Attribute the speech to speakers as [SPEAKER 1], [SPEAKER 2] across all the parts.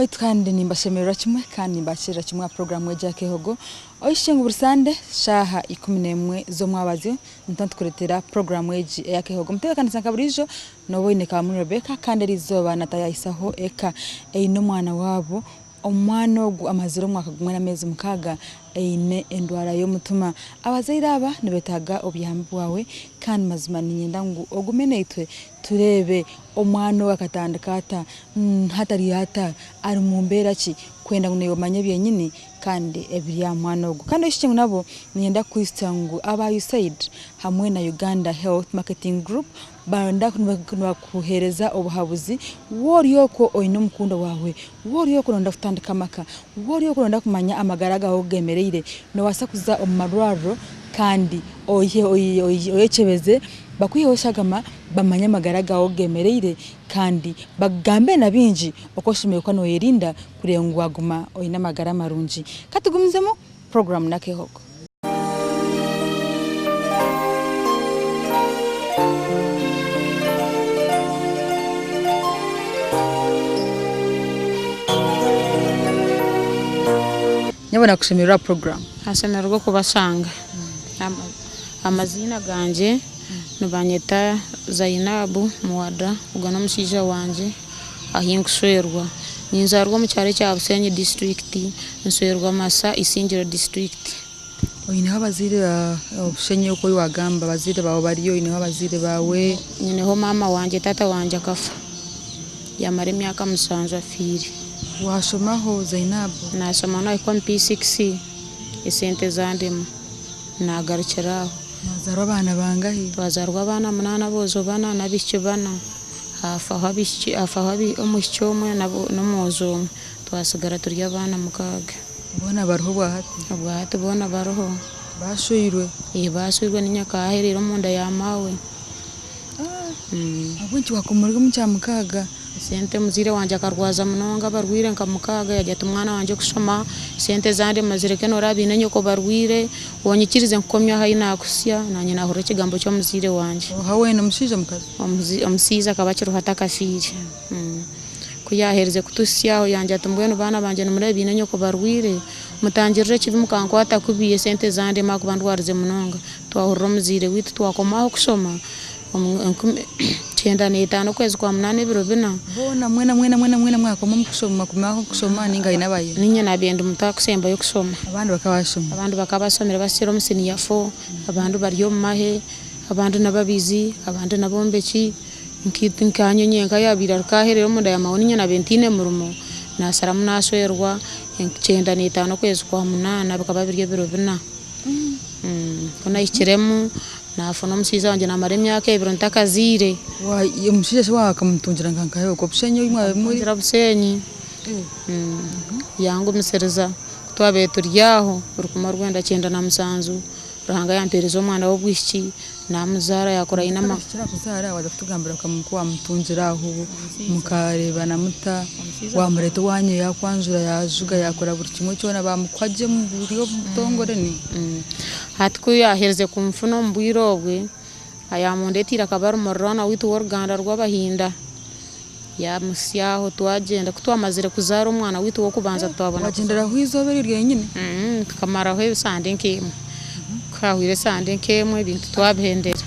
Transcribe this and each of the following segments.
[SPEAKER 1] baitu kandi nimbashemerera kimwe kandi nimbashira kimwe program ya Kehogo oishengu bursande shaha 11 zo mwabazi ntantukuretera program ya Kehogo muteka kandi sankaburijo no boineka muri Rebecca kandi rizoba natayayisaho eka eino mwana wabo omwana ogu amaziro mwaka gumwe na mezi mukaga eine endwara yo mutuma abazairaba nibetaga obyambi bwawe kandi mazima ninyenda ngo ogumeneitwe turebe omwana wakatandikata hatari hata ari mumbera ki kwenda ngo manye byenyini kandi ebya mwana ogu kandi ishingu nabo ninyenda kwistangu aba USAID hamwe na Uganda Health Marketing Group banda kuhereza obuhabuzi woriyoko oino mukunda wawe woriyoko nonda kutandika maka woriyoko nonda kumanya amagaraga ogemereire no wasakuza omarwaro kandi oyechebeze bakuyoshagama bamanya amagaraga ogemereire kandi bagambe na binji okoshimeye kwa no yerinda kurengwa guma oina magara marunji katugumizemo program na Kehogo. Nyabona kushimira program
[SPEAKER 2] asemerwa kubasanga amazina ganje nubanyeta Zainabu Muwada ugana musija wanje ahinkuswerwa ninzarwa mu cyare cya Busenyi district nswerwa Masa Isingiro district
[SPEAKER 1] oine abazire Busenyi uko wagamba bazire bawo bariyo ine abazire bawe
[SPEAKER 2] nyeneho mama wanje tata wanje akafa yamare myaka musanzwe afiri
[SPEAKER 1] washomaho Zainabu
[SPEAKER 2] nasoma na iko P6 isente zandemo nagarukiraho
[SPEAKER 1] mazarwa abana bangahe
[SPEAKER 2] bazarwa abana 8 bozo bana nabishyo bana afahabi omushyomo no mozo twasigara turya abana mukaga
[SPEAKER 1] bona baroho bwahati
[SPEAKER 2] bona baroho
[SPEAKER 1] bashoyirwe
[SPEAKER 2] bashoyirwe ninyaka aherero munda yamawe
[SPEAKER 1] abunchi wakomurwa mu cyamukaga
[SPEAKER 2] sente muzire wanje akarwaza munonga barwire nkamukaga yajya tumwana wanje kusoma sente zande mazireke no rabine nyoko barwire wonyikirize nkomya hayina kusya nanye nahoro kigambo cyo muzire wanje
[SPEAKER 1] hawe na mushije mukazi
[SPEAKER 2] omusiza kabakiro hatakafiri kuyahereze kutusyaho yanje atumbwe no bana banje nomurabine nyoko barwire mutangirire kibi mukanko atakubiye sente zande makubandwarize munonga twahoro muzire witu twakomaho kusoma chenda netano kwezi kwa 8 biro bina
[SPEAKER 1] bona mwena mwako mukusoma kumaho kusoma ninga inabaye
[SPEAKER 2] ninye nabende mutakusemba yo kusoma
[SPEAKER 1] abantu
[SPEAKER 2] bakabasomera basiro musini ya 4 abantu bariyo mahe abantu nababizi abantu nabombeki nkitnkanye nyenga yabira kaherero munda ya maoni nyana 20 murumo nasaramu naswerwa chenda netano kwezi kwa 8 bakababirye biro bina kona ikiremu nafuna musiza wanje namare myaka ebiro ntakazire
[SPEAKER 1] wa umushije wakamutungira nkankayo ko Busenyi imwe muri
[SPEAKER 2] Busenyi yangu musereza twabe turyaho urukuma rwenda cyenda na musanzu ruhanga yamperezo mwana wo bwishiki namuzara yakora inama
[SPEAKER 1] kuzara wadafutugambira kamukuwa mutungira aho mukareba na muta wa mureto wanye yakwanjura yajuga yakora buri kimwe cyo nabamukwaje mu buriyo butongore ni
[SPEAKER 2] hatku yahereze kumfuno mbwirobwe ayamondetira kabaru morona witu worganda rwabahinda ya musyaho twagenda kutwamazire kuzara umwana witu wo kubanza twabona
[SPEAKER 1] wagendera hwizobere ryenyine
[SPEAKER 2] kamara hwe sande nkimwe kahwire sande nkemwe ibintu twabhendera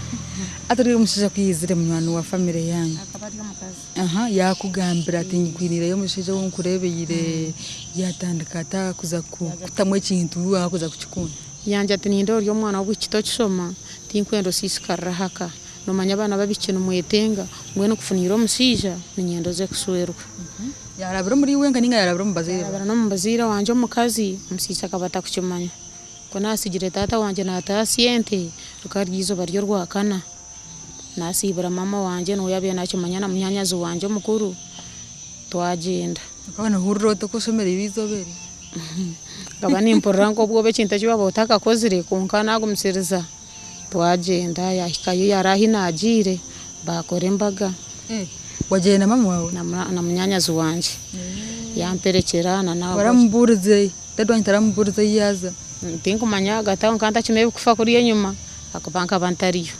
[SPEAKER 1] atari umushije kwizire munwana wa family yanyu
[SPEAKER 2] akabari mukazi
[SPEAKER 1] yakugambira ati ngwirire yo mushije wo kurebeyire yatandikata kuza kutamwe kintu akuza kuchikuna
[SPEAKER 2] yanje ati nindo ryo mwana wo kito kisoma tinkwendo sisikara haka no manya bana babikino muyetenga ngweno kufunira omusija ninyendo ze kuswerwa
[SPEAKER 1] yarabira muri wenga ninga yarabira mubazira
[SPEAKER 2] yarabira no mubazira wanje omukazi omusisa kabata kuchimanya kona asigire tata wanje na atasiente rukaryizo baryo rwakana nasibira mama wanje no yabiye nakimanya na munyanyazi wanje mukuru twagenda
[SPEAKER 1] ukabona hurro to kusomera ibizobere
[SPEAKER 2] gabani imporanko bwo bekinta cyo babotaka kozire kunkana gumusiriza twagenda yahikayo yarahina agire bakore mbaga
[SPEAKER 1] wagenda mama wawe
[SPEAKER 2] na munyanyazi wanje yamperekera na nawe
[SPEAKER 1] baramuburize dadwanye taramuburize yaza
[SPEAKER 2] tinkumanya gataho nkanta kimebe kufa kuri yenyuma akabanka bantariyo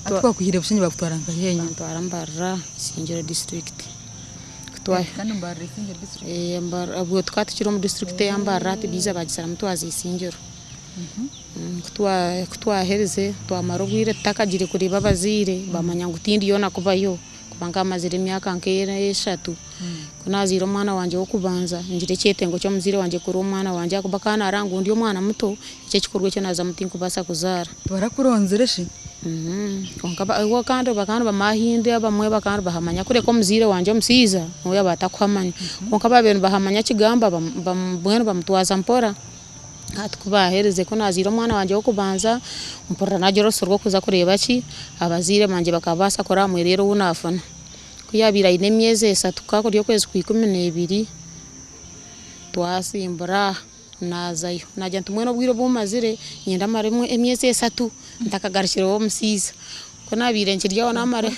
[SPEAKER 1] atwa kuhire Busenyi bakutwaranga yenye
[SPEAKER 2] twarambarra Isingiro district
[SPEAKER 1] kandi mbarira isingiro district
[SPEAKER 2] abwo twatukira mu district ya Mbarara biza bagisara mutwaza isingiro kutwahereze twamara ubwire tutakagire kureba abazire bamanya ngo utindi yo nakubayo kubanga amazire imyaka nkera 3 kunazira umwana wanje wo kubanza ngire cyetengo cyo muzire wanje kuri umwana wanje akubakana aranga undi umwana muto icyo kikorwe cyo naza mutinko basa kuzara
[SPEAKER 1] barakuronzere shi
[SPEAKER 2] Uwo kandi bakana bamahinde abamwe bakana bahamanya kure ko muzire wanje musiza oya batakwamanya konka babenu bahamanya kigamba bamwe bamutwaza mpora atkubahereze ko nazira umwana wanje wo kubanza mpora najoro sorgo kuza kureba ki abazire manje bakabasa kora mu rero unafana kuyabira ine myeze 3 kakuriyo kwezi ku 12 twasimbura nazayo najya ntumwe no bwiro bumazire nyenda maremwe emyeze 3 ndakagarishira wo musiza ko nabirenge ryawo namare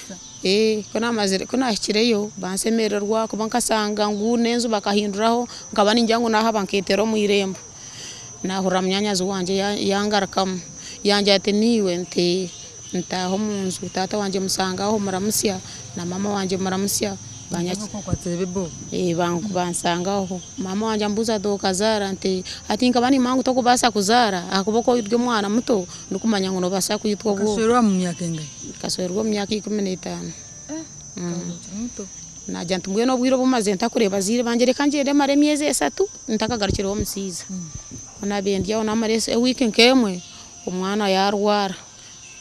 [SPEAKER 2] ko namazire ko nahikireyo bansemererwa kuba nkasanga ngune nzu bakahinduraho nkaba ninjyango naha banketero mu irembo nahura mnyanyazi wanje yangarakam yanje ate niwe ntaho munzu tata wanje musangaho muramusya na mama wanje muramusya banyaki bangu bansangaho mama wanje ambuza do kazara atinka bani mangu to kubasa kuzara akuboko iryo mwana muto nukumanya ngo no basa kuyitwa bwo
[SPEAKER 1] kaswerwa mu myaka ingahe
[SPEAKER 2] kaswerwa mu myaka 15 muto najya ntumwe no bwiro bumaze ntakureba zire bangere kanjere mare myeze 3 ntakagarukira wo musiza onabendi yawo namarese weekend kemwe umwana yarwara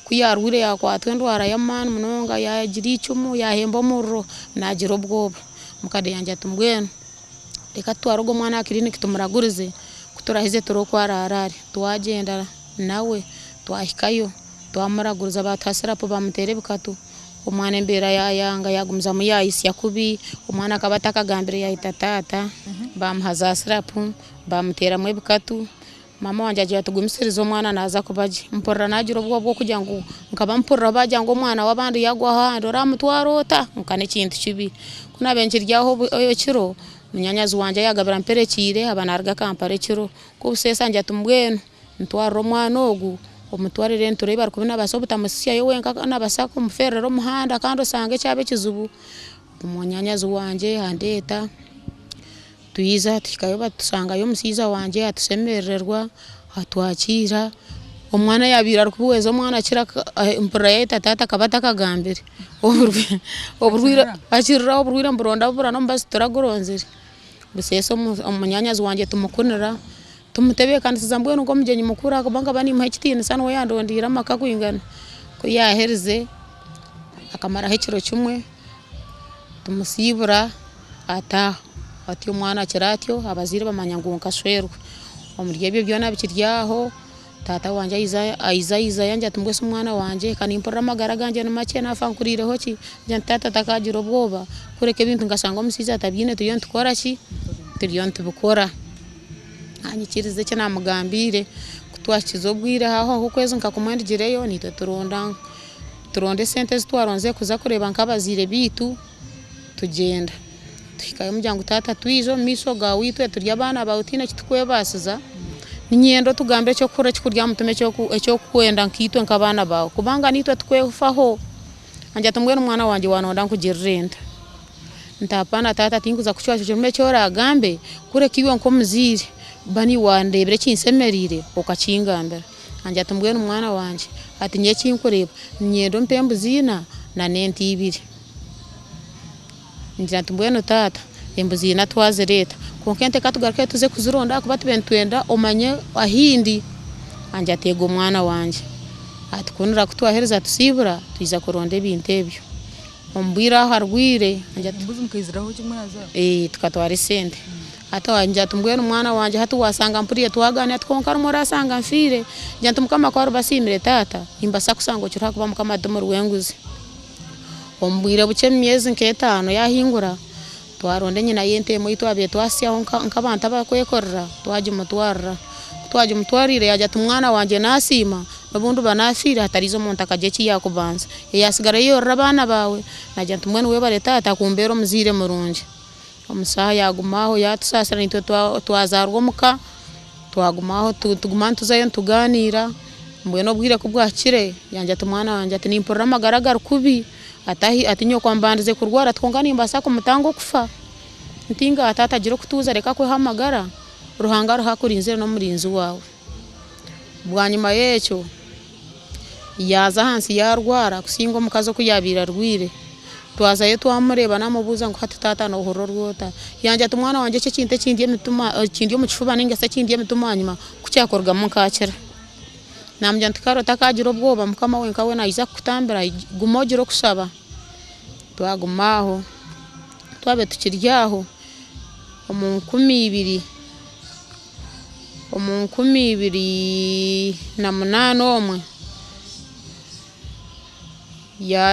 [SPEAKER 2] kuyarwire yakwatwe ndwara ya man munonga yagira icumu yahemba murro nagira ubwoba mukade yanje atumbweno reka twarogo mwana clinic tumuragurize kuturahize turokwararari twagenda nawe twahikayo twamuraguriza batasirapo bamutere bikatu umwana mbera yanga yagumza mu yayisi yakubi umwana akabataka gambere yahita tata bamuhazasirapo bamutera mwe bikatu mama wanje aje atugumisiriza umwana naza kubaje mpora nagira ubwo bwo kujya ngo nkaba mpora bajya ngo umwana wabandi yagwa hando ramutwarota nkane kintu kibi kuna benshi ryaho oyo kiro munyanyazi wanje yagabira mperekire abanarga kampare kiro kubusesa nje atumbweno ntwaro mwana ogu omutwarire nture bari kubina baso butamusiya yo wenka nabasako muferero muhanda kandi usange cyabe kizubu umunyanyazi wanje handeta tuyiza tikayo batusanga yo musiza wanje atusemererwa atwakira umwana yabira kubuweza umwana akira impura yeta tata kabata kagambere oburwira akirira oburwira mburonda burano mbasi turagoronzere buseso umunyanyazi wanje tumukunira tumutebe kandi sizambwe nuko mugenyi mukura akabanga bani muhekitine sana wayandondira makakwingana ko yaherze akamara hekiro kimwe tumusibura ati umwana kiratyo abazire bamanya ngo nkashwerwe omurye byona bikiryaho tata wanje aiza yanje atumbwese umwana wanje kanimpora magara ganje n'amake nafankurireho ki je tata takagira ubwoba kureke bintu ngasanga umusiza atabyine tuyo ntukora ki tuyo ntubukora anyikirize cyo namugambire kutwakizo bwire haho kwezi nkakumandigireyo nito turonde sente zitwaronze kuza kureba nkabazire bitu tugenda twikaye mujyango tata twizo miso gawitwe turya abana bawutina kitwebasiza ninyendo tugambe cyo kura kikurya mutume cyo kwenda nkitwe nkabana bawo kubanga nitwe tukwefaho anja tumwe n'umwana wanje wanonda nkugirrenda ntapana tata tinkuza kuchwa cyo mechora agambe kure kiwe nko muzire bani wandebere kinsemerire okachingambera anja tumwe n'umwana wanje ati nye kinkureba nyendo mpembu zina na nenti ibiri njya tumbweno tata embuzi natwaze leta konkente katugaruke tuze kuzironda kubati bentwenda omanye ahindi anje atego umwana wanje atukunira kutwahereza tusibura tuiza kuronde bintebyo ombwira harwire anje
[SPEAKER 1] mbuzi mukiziraho kimwaza
[SPEAKER 2] tukatwara sente ata wanje tumbweno umwana wanje hatu wasanga mpuriye twagane atkonkara murasanga mfire njya tumukama kwa basimire tata imbasa kusango cyura kuba mukama domo rwenguzi ombwire buce myezi nk'etano yahingura twaronde nyina yente mu itwabe twasyaho nk'abanta bakwekorera twaje mutwarire yaje tumwana wanje nasima babundu banafira hatarizo muntu akaje kiyakubanza yasigara yo rabana bawe naje tumwene we bare tata kumbero muzire murunje omusaha yagumaho yatusasira nitwe twazarwa muka twagumaho tugumantuzayo tuganira mbweno bwire kubwakire yanje tumwana wanje ati nimpora magaragara kubi ati nyo kwambandize kurwara twongani mbasa ku mutango kufa ntinga atatagira kutuza reka kwe hamagara ruhanga ruhakurinze no murinzi wawe bwanyuma yecho yaza hansi yarwara kusingo mukazo kuyabira rwire twazaye twamureba namubuza ngo hati tata no hororo rwota yanje atumwana wanje cyo kinte kindiye mituma kindiye mu kifuba ninga se kindiye mituma nyuma kucyakorga mu kacera namjya ntikaro takagira ubwoba mukama we nkawe nayiza kutambira gumogiro kusaba twagumaho twabe tukiryaho omunkumi ibiri na munano omwe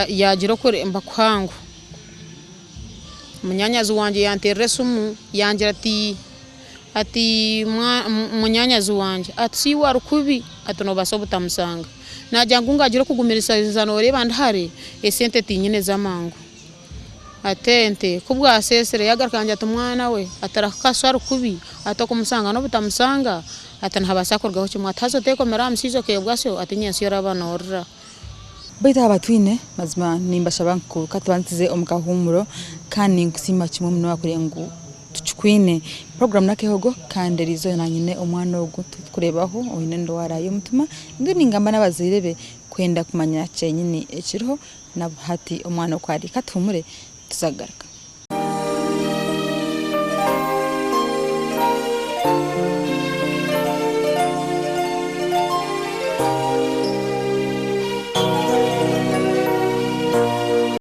[SPEAKER 2] yagira kuremba kwangu munyanyazi wanje yanterere sumu yangira ati munyanyazi wanje ati si warukubi atono basobo tamusanga najya ngungagira kugumirisa izano reba ndahare esente tinyine zamangu atente kubwa sesere yagarkanje atumwana we atarakaswara kubi atakumusanga no butamusanga atanhabasakorgaho cyo mwatazo teko mera msizo kebwaso atinyensi yarabana orra
[SPEAKER 1] baita abatwine mazima nimbasha banku katubantize omukahumuro kandi nkusima kimwe mno bakurengu tuchkwine program nakehogo kandi rizo nanyine omwana ogu tukurebaho oyine ndo warayo mutuma nduni ngamba nabazirebe kwenda kumanya cyenyine ekiriho na hati omwana kwari katumure tuzagaruka